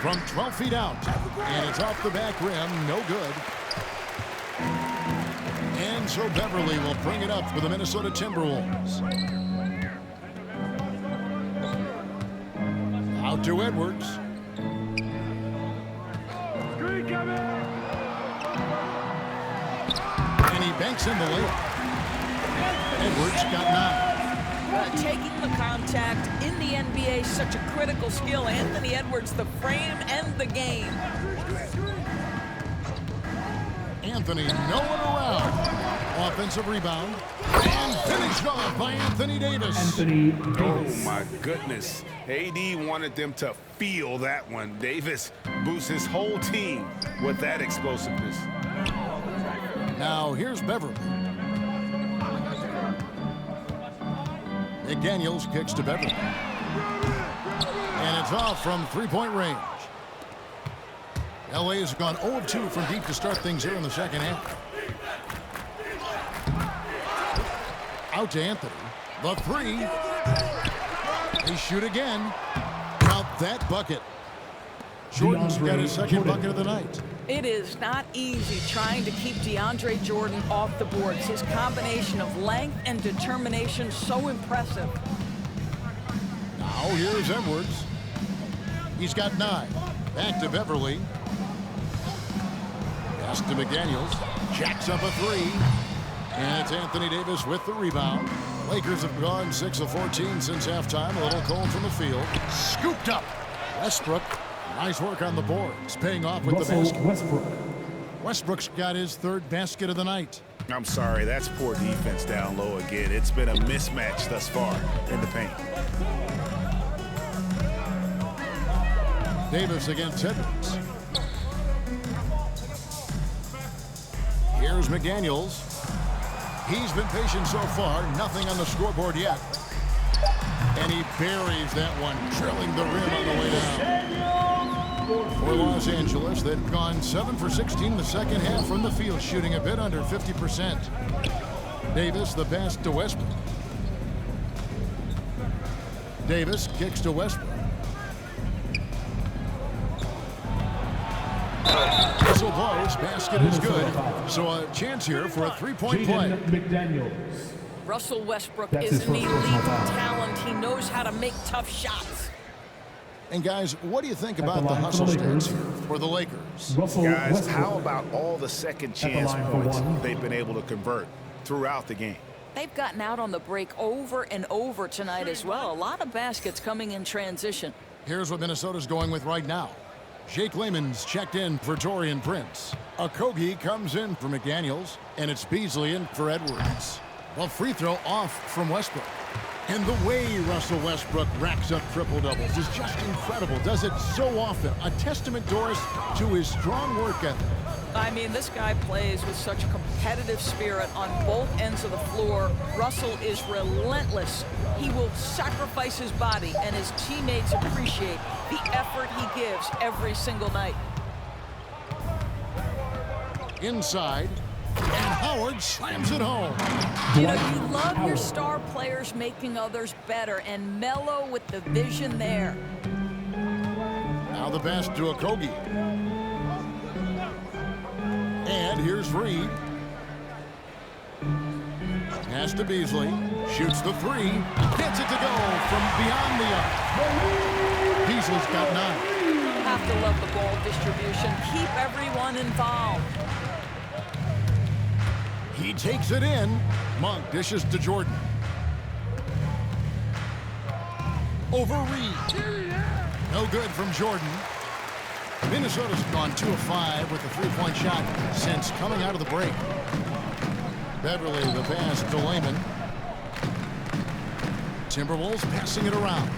From 12 feet out, and it's off the back rim, no good. And so Beverly will bring it up for the Minnesota Timberwolves. Out to Edwards. And he banks in the layup. Edwards got 9. Taking the contact in the NBA is such a critical skill. Anthony Edwards, the frame and the game. Anthony, no one around. Offensive rebound. And finished off by Anthony Davis. Oh, my goodness. AD wanted them to feel that one. Davis boosts his whole team with that explosiveness. Now, here's Beverly. McDaniels kicks to Beverly. And it's off from three-point range. LA has gone 0 of 2 from deep to start things here in the second half. Out to Anthony. The three. They shoot again. Count that bucket. Jordan's got his second bucket of the night. It is not easy trying to keep DeAndre Jordan off the boards. His combination of length and determination so impressive. Now here's Edwards. He's got 9. Back to Beverly. Pass to McDaniels. Jacks up a 3. And it's Anthony Davis with the rebound. Lakers have gone 6 of 14 since halftime. A little cold from the field. Scooped up. Westbrook. Nice work on the boards. Paying off with the basket. Westbrook's got his third basket of the night. I'm sorry, that's poor defense down low again. It's been a mismatch thus far in the paint. Davis against Edwards. Here's McDaniels. He's been patient so far. Nothing on the scoreboard yet. And he buries that one, trailing the rim on the way down. For Los Angeles, they've gone 7 for 16 in the second half from the field, shooting a bit under 50%. Davis, the pass to Westbrook. Davis kicks to Westbrook. Whistle blows, basket is good. So a chance here for a three-point play. McDaniels. Russell Westbrook is an elite talent. He knows how to make tough shots. And guys, what do you think about the hustle stance here for the Lakers? Guys, how about all the second chance points they've been able to convert throughout the game? They've gotten out on the break over and over tonight as well. A lot of baskets coming in transition. Here's what Minnesota's going with right now. Jake Layman's checked in for Taurean Prince. Okogie comes in for McDaniels, and it's Beasley in for Edwards. Well, free throw off from Westbrook. And the way Russell Westbrook racks up triple-doubles is just incredible. Does it so often. A testament, Doris, to his strong work ethic. I mean, this guy plays with such a competitive spirit on both ends of the floor. Russell is relentless. He will sacrifice his body, and his teammates appreciate the effort he gives every single night. Inside, And Howard slams it home. You know, you love your star players making others better, and Melo with the vision there. Now the pass to Okogie. And here's Reed. Pass to Beasley. Shoots the three. Gets it to go from beyond the arc. Beasley's got 9. Have to love the ball distribution. Keep everyone involved. He takes it in. Monk dishes to Jordan. Over Reed. No good from Jordan. Minnesota's gone 2 of 5 with a 3-point shot since coming out of the break. Beverly the pass to Layman. Timberwolves passing it around.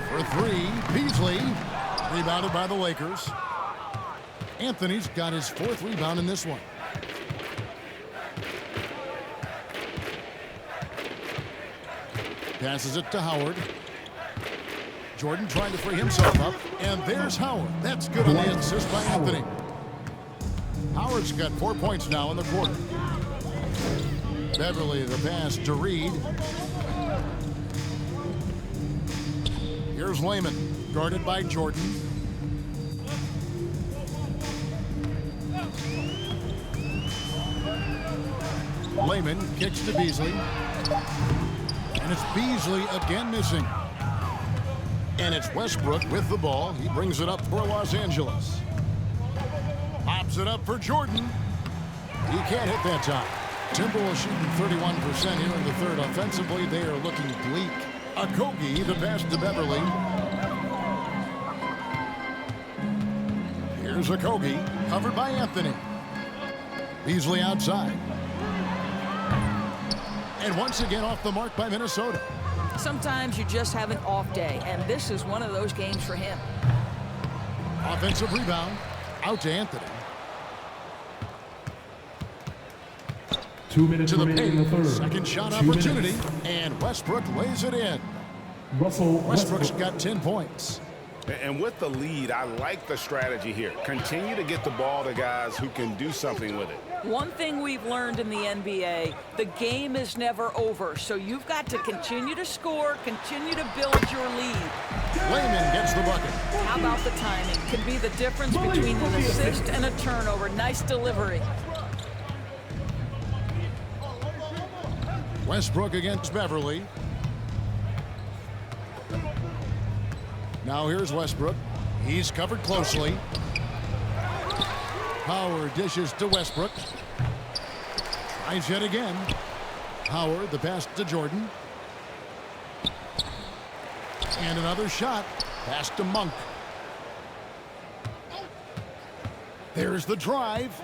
For 3, Beasley. Rebounded by the Lakers. Anthony's got his 4th rebound in this one. Passes it to Howard. Jordan trying to free himself up. And there's Howard. That's good on the assist by Anthony. Howard's got 4 points now in the quarter. Beverly the pass to Reed. Here's Layman, guarded by Jordan. Layman kicks to Beasley. And it's Beasley again missing. And it's Westbrook with the ball. He brings it up for Los Angeles. Pops it up for Jordan. He can't hit that time. Timberwolves shooting 31% here in the third. Offensively, they are looking bleak. Okogie, the pass to Beverly. Here's Okogie, covered by Anthony. Beasley outside. And once again off the mark by Minnesota. Sometimes you just have an off day, and this is one of those games for him. Offensive rebound, out to Anthony. 2 minutes to the remaining in the third. Second shot 2 opportunity, minutes. and Westbrook lays it in. Westbrook's got 10 points. And with the lead, I like the strategy here. Continue to get the ball to guys who can do something with it. One thing we've learned in the NBA, the game is never over. So you've got to continue to score, continue to build your lead. Layman gets the bucket. How about the timing? Can be the difference between an assist and a turnover. Nice delivery. Westbrook against Beverly. Now here's Westbrook. He's covered closely. Howard dishes to Westbrook. Tries yet again. Howard, the pass to Jordan. And another shot. Pass to Monk. There's the drive.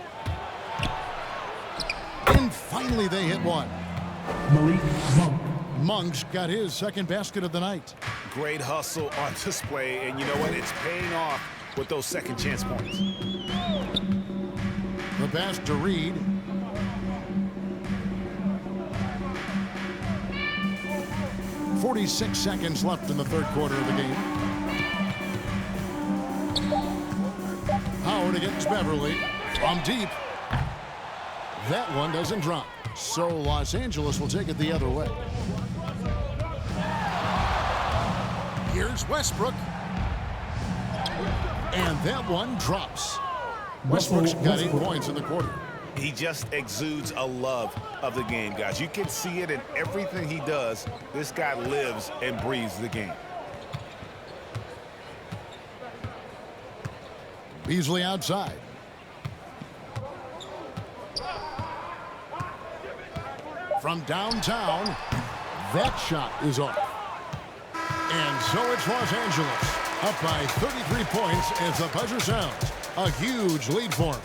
And finally they hit one. Malik Monk. Monk's got his second basket of the night. Great hustle on display, and you know what? It's paying off with those second chance points. The pass to Reed. .46 seconds left in the third quarter of the game. Howard against Beverly from deep. That one doesn't drop. So Los Angeles will take it the other way. Here's Westbrook. And that one drops. Westbrook's got 8 points in the quarter. He just exudes a love of the game, guys. You can see it in everything he does. This guy lives and breathes the game. Beasley outside. From downtown, that shot is off. And so it's Los Angeles, up by 33 points as the buzzer sounds. A huge lead for them.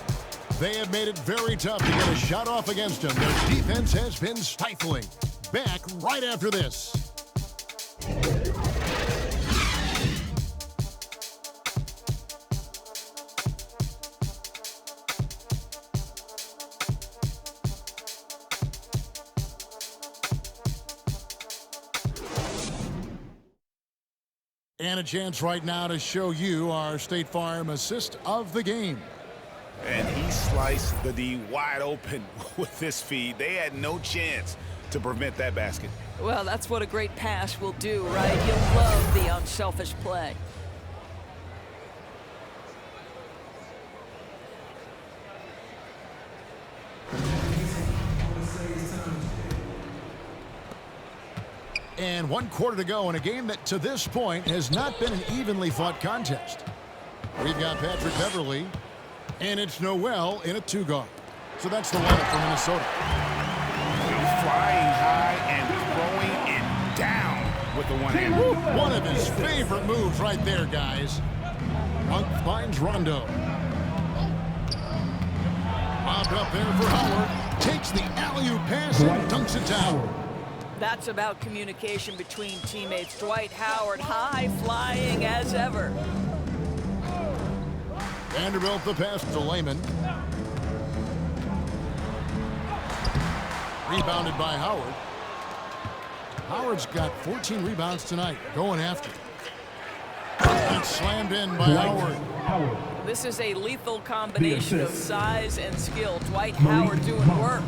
They have made it very tough to get a shot off against them. Their defense has been stifling. Back right after this. And a chance right now to show you our State Farm assist of the game. And he sliced the D wide open with this feed. They had no chance to prevent that basket. Well, that's what a great pass will do, right? You'll love the unselfish play. And 1 quarter to go in a game that to this point has not been an evenly fought contest. We've got Patrick Beverly, and it's Noel in a 2-guard. So that's the lineup for Minnesota. Flying high and throwing it down with the one-hand. One of his favorite moves right there, guys. Monk finds Rondo. Bobbed up there for Howard. Takes the alley-oop pass and dunks it down. That's about communication between teammates. Dwight Howard, high flying as ever. Vanderbilt the pass to Lehman. Rebounded by Howard. Howard's got 14 rebounds tonight. Going after. And slammed in by Howard. This is a lethal combination of size and skill. Dwight Howard doing work.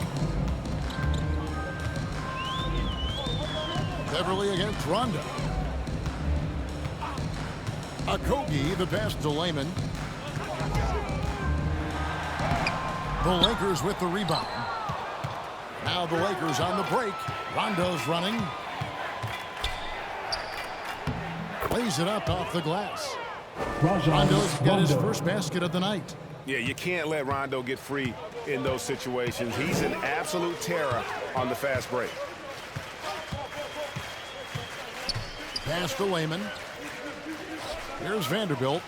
Beverly against Rondo. Okogie the pass to Lehman. The Lakers with the rebound. Now the Lakers on the break. Rondo's running. Lays it up off the glass. Rondo's got his first basket of the night. Yeah, you can't let Rondo get free in those situations. He's an absolute terror on the fast break. Pass to Lehman. Here's Vanderbilt.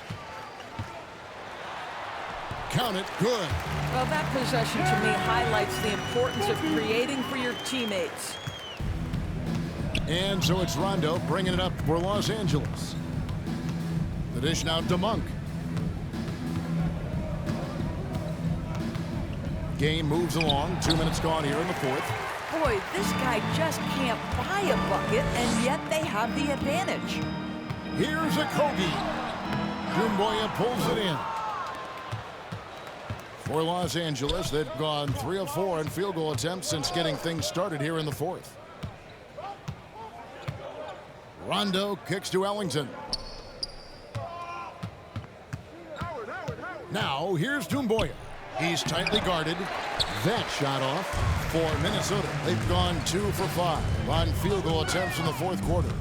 Count it, good. Well, that possession to me highlights the importance of creating for your teammates. And so it's Rondo bringing it up for Los Angeles. The dish now to Monk. Game moves along. 2 minutes gone here in the fourth. Boy, this guy just can't buy a bucket, and yet they have the advantage. Here's Okogie. Doumbouya pulls it in. For Los Angeles, they've gone 3 of 4 in field goal attempts since getting things started here in the fourth. Rondo kicks to Ellington. Now, here's Doumbouya. He's tightly guarded. That shot off for Minnesota. They've gone 2 for 5 on field goal attempts in the fourth quarter.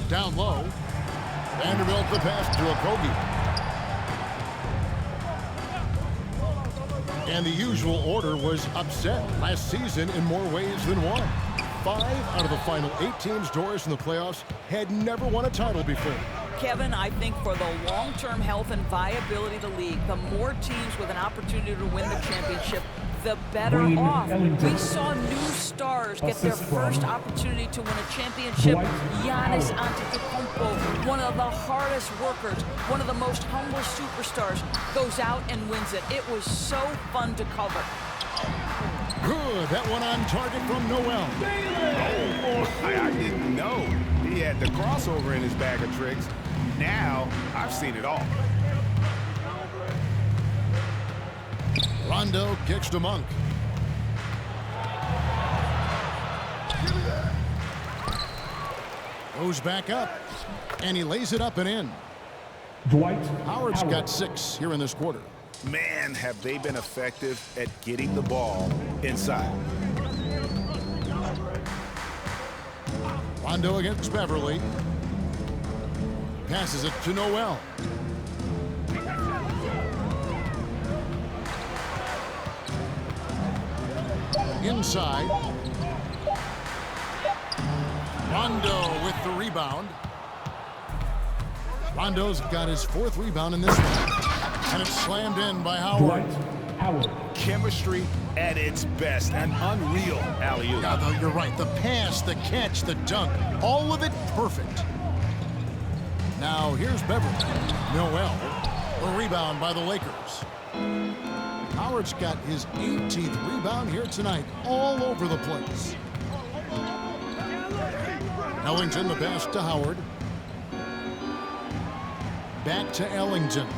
Down low. Vanderbilt the pass to Okogie. And the usual order was upset last season in more ways than one. 5 out of the final 8 teams Doris in the playoffs had never won a title before. Kevin, I think for the long-term health and viability of the league, the more teams with an opportunity to win the championship, the better off. We saw new stars get their first opportunity to win a championship. Giannis Antetokounmpo, one of the hardest workers, one of the most humble superstars, goes out and wins it. It was so fun to cover. Good. That one on target from Noel. Oh, I didn't know he had the crossover in his bag of tricks. Now I've seen it all. Rondo kicks to Monk. Goes back up, and he lays it up and in. Dwight Howard's got 6 here in this quarter. Man, have they been effective at getting the ball inside. Rondo against Beverly. Passes it to Noel. Inside. Rondo with the rebound. Rondo's got his 4th rebound in this one. And it's slammed in by Howard. Howard. Chemistry at its best. An unreal alley-oop. Yeah, though, you're right. The pass, the catch, the dunk, all of it perfect. Now here's Beverly. Noel. The rebound by the Lakers. Howard's got his 18th rebound here tonight, all over the place. Ellington the pass to Howard. back to Ellington.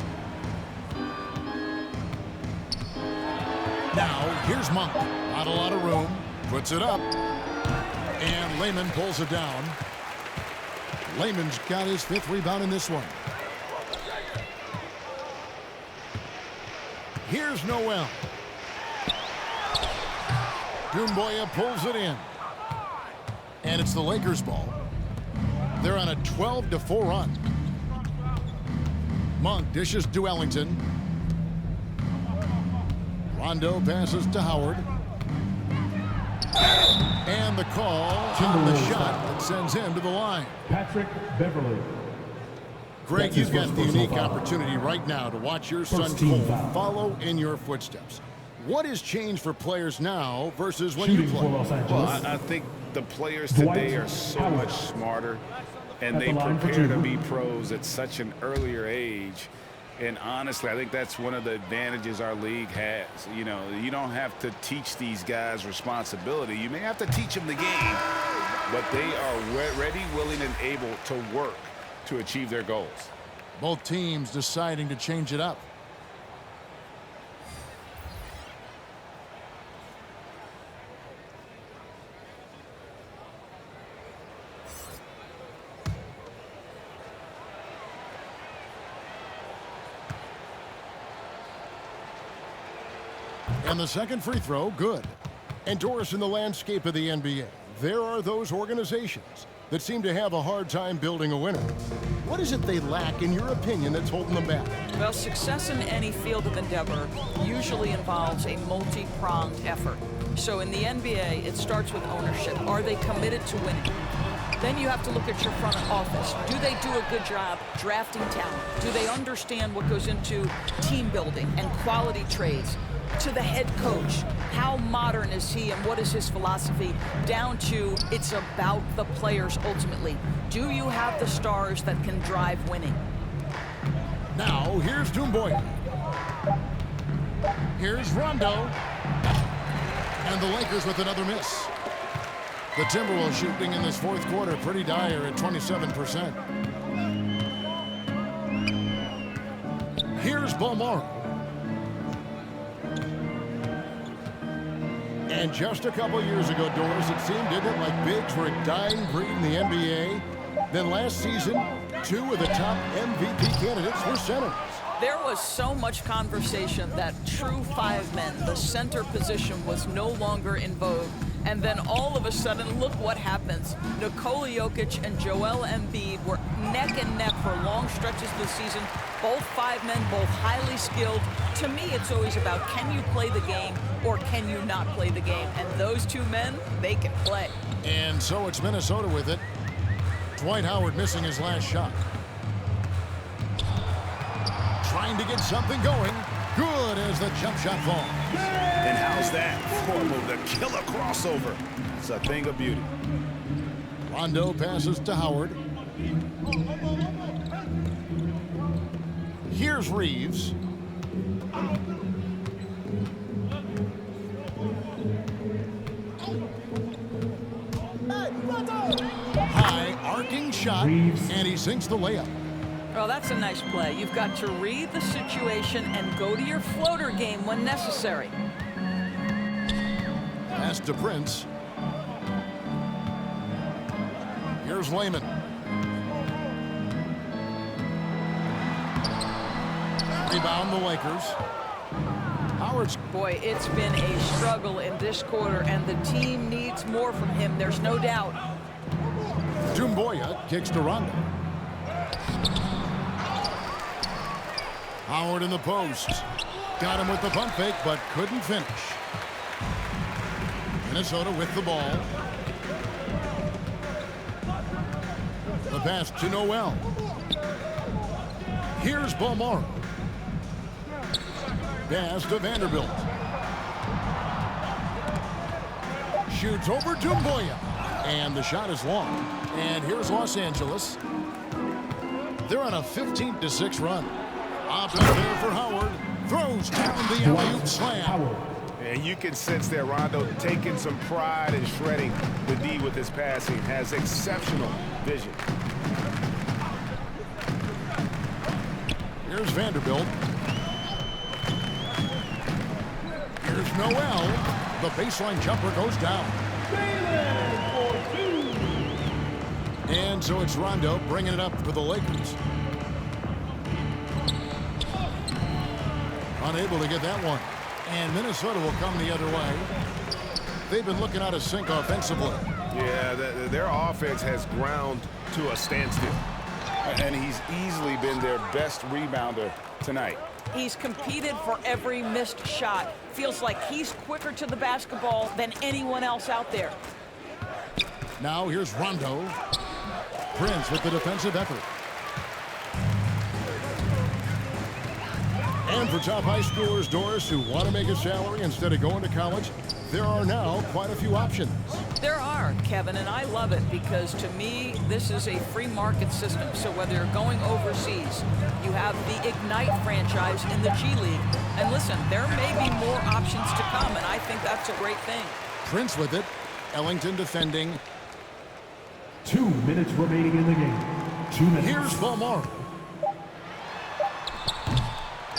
Now, here's Monk. Not a lot of room. Puts it up. And Lehman pulls it down. Lehman's got his 5th rebound in this one. Here's Noel. Doumbouya pulls it in. And it's the Lakers' ball. They're on a 12-4 run. Monk dishes to Ellington. Rondo passes to Howard. And the call on the shot that sends him to the line. Patrick Beverly. Greg, you've got the unique opportunity right now to watch your son Cole follow in your footsteps. What has changed for players now versus when you played? Well, I think the players today are so much smarter, and they prepare to be pros at such an earlier age. And honestly, I think that's one of the advantages our league has. You know, you don't have to teach these guys responsibility. You may have to teach them the game, but they are ready, willing, and able to work to achieve their goals. Both teams deciding to change it up. And the second free throw, good. And Doris, in the landscape of the NBA, there are those organizations that seem to have a hard time building a winner. What is it they lack, in your opinion, that's holding them back? Well, success in any field of endeavor usually involves a multi-pronged effort. So in the NBA, it starts with ownership. Are they committed to winning? Then you have to look at your front office. Do they do a good job drafting talent? Do they understand what goes into team building and quality trades? To the head coach, how modern is he and what is his philosophy? Down to it's about the players ultimately. Do you have the stars that can drive winning? Now, here's Doumbouya. Here's Rondo. And the Lakers with another miss. The Timberwolves shooting in this fourth quarter pretty dire at 27%. Here's Balmaro. And just a couple years ago, Doris, it seemed, didn't it, like bigs were a dying breed in the NBA? Then last season, 2 of the top MVP candidates were centers. There was so much conversation that true 5 men, the center position, was no longer in vogue. And then all of a sudden, look what happens. Nikola Jokic and Joel Embiid were neck and neck for long stretches of the season. Both 5 men, both highly skilled. To me, it's always about, can you play the game or can you not play the game? And those 2 men, they can play. And so it's Minnesota with it. Dwight Howard missing his last shot. Trying to get something going. Good as the jump shot falls. And how's that? Form of the killer crossover. It's a thing of beauty. Rondo passes to Howard. Here's Reeves. High arcing shot, and he sinks the layup. Well, that's a nice play. You've got to read the situation and go to your floater game when necessary. Pass to Prince. Here's Lehman. Rebound the Lakers. Howard's. Boy, it's been a struggle in this quarter, and the team needs more from him. There's no doubt. Doumbouya kicks to Rondo. Howard in the post. Got him with the pump fake, but couldn't finish. Minnesota with the ball. The pass to Noel. Here's Balmaro. Pass to Vanderbilt. Shoots over Doumbouya. And the shot is long. And here's Los Angeles. They're on a 15-6 run. Up there for Howard. Throws down the alley-oop slam. And you can sense that Rondo taking some pride in shredding the D with his passing. Has exceptional vision. Here's Vanderbilt. Here's Noel. The baseline jumper goes down. And so it's Rondo bringing it up for the Lakers. Unable to get that one. And Minnesota will come the other way. They've been looking out of sync offensively. Yeah, their offense has ground to a standstill. And he's easily been their best rebounder tonight. He's competed for every missed shot. Feels like he's quicker to the basketball than anyone else out there. Now here's Rondo. Prince with the defensive effort. And for top high schoolers, Doris, who want to make a salary instead of going to college, there are now quite a few options. There are, Kevin, and I love it because to me, this is a free market system. So whether you're going overseas, you have the Ignite franchise in the G League. And listen, there may be more options to come, and I think that's a great thing. Prince with it. Ellington defending. 2 minutes remaining in the game. 2 minutes. Here's Belmar.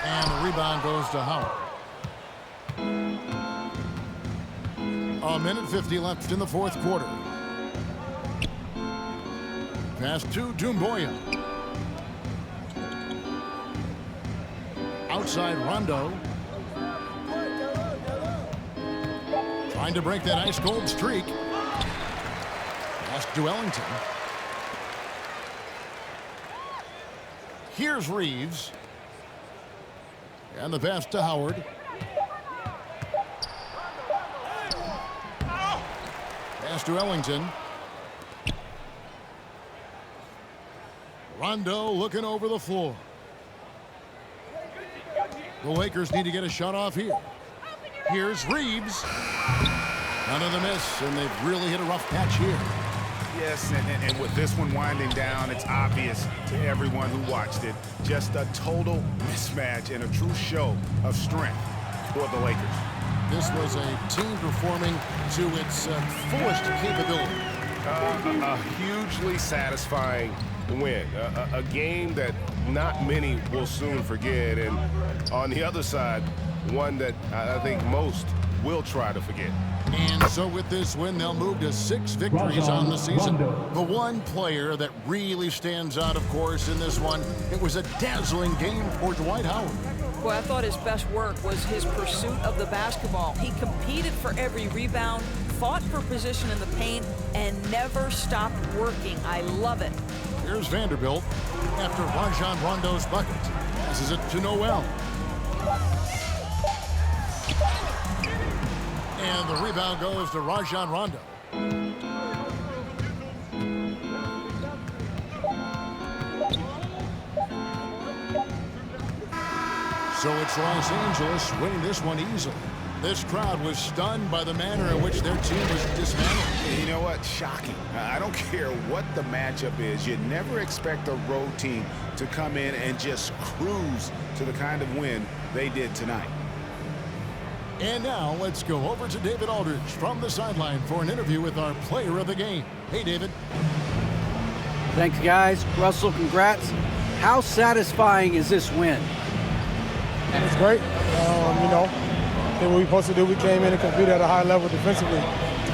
And the rebound goes to Howard. A minute 50 left in the fourth quarter. Pass to Doumbouya. Outside Rondo. Trying to break that ice-cold streak. Pass to Ellington. Here's Reeves. And the pass to Howard. Pass to Ellington. Rondo looking over the floor. The Lakers need to get a shot off here. Here's Reeves. None of the miss, and they've really hit a rough patch here. Yes, and with this one winding down, it's obvious to everyone who watched it. Just a total mismatch and a true show of strength for the Lakers. This was a team performing to its fullest capability. A hugely satisfying win. A game that not many will soon forget. And on the other side, one that I think most will try to forget. And so with this win, they'll move to 6 victories on the season. The one player that really stands out, of course, in this one, it was a dazzling game for Dwight Howard. Well, I thought his best work was his pursuit of the basketball. He competed for every rebound, fought for position in the paint, and never stopped working. I love it. Here's Vanderbilt after Rajon Rondo's bucket. Passes it to Noel. And the rebound goes to Rajon Rondo. So it's Los Angeles winning this one easily. This crowd was stunned by the manner in which their team was dismantled. You know what? Shocking. I don't care what the matchup is. You never expect a road team to come in and just cruise to the kind of win they did tonight. And now let's go over to David Aldridge from the sideline for an interview with our player of the game. Hey, David. Thanks, guys. Russell, congrats. How satisfying is this win? It's great. You know, I think what we're supposed to do, we came in and competed at a high level defensively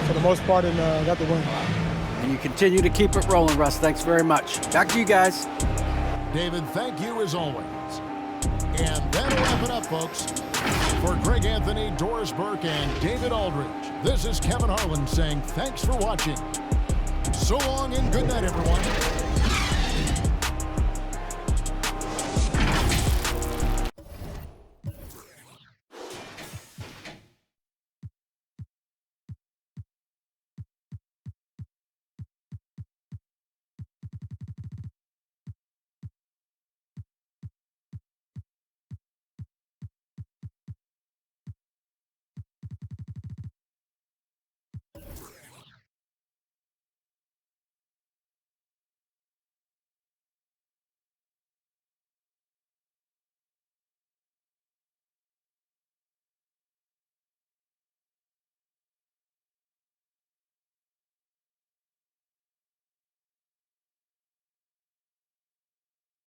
for the most part and got the win. And you continue to keep it rolling, Russ. Thanks very much. Back to you guys. David, thank you as always. And that'll wrap it up, folks. For Greg Anthony, Doris Burke, and David Aldridge, this is Kevin Harlan saying thanks for watching. So long and good night, everyone.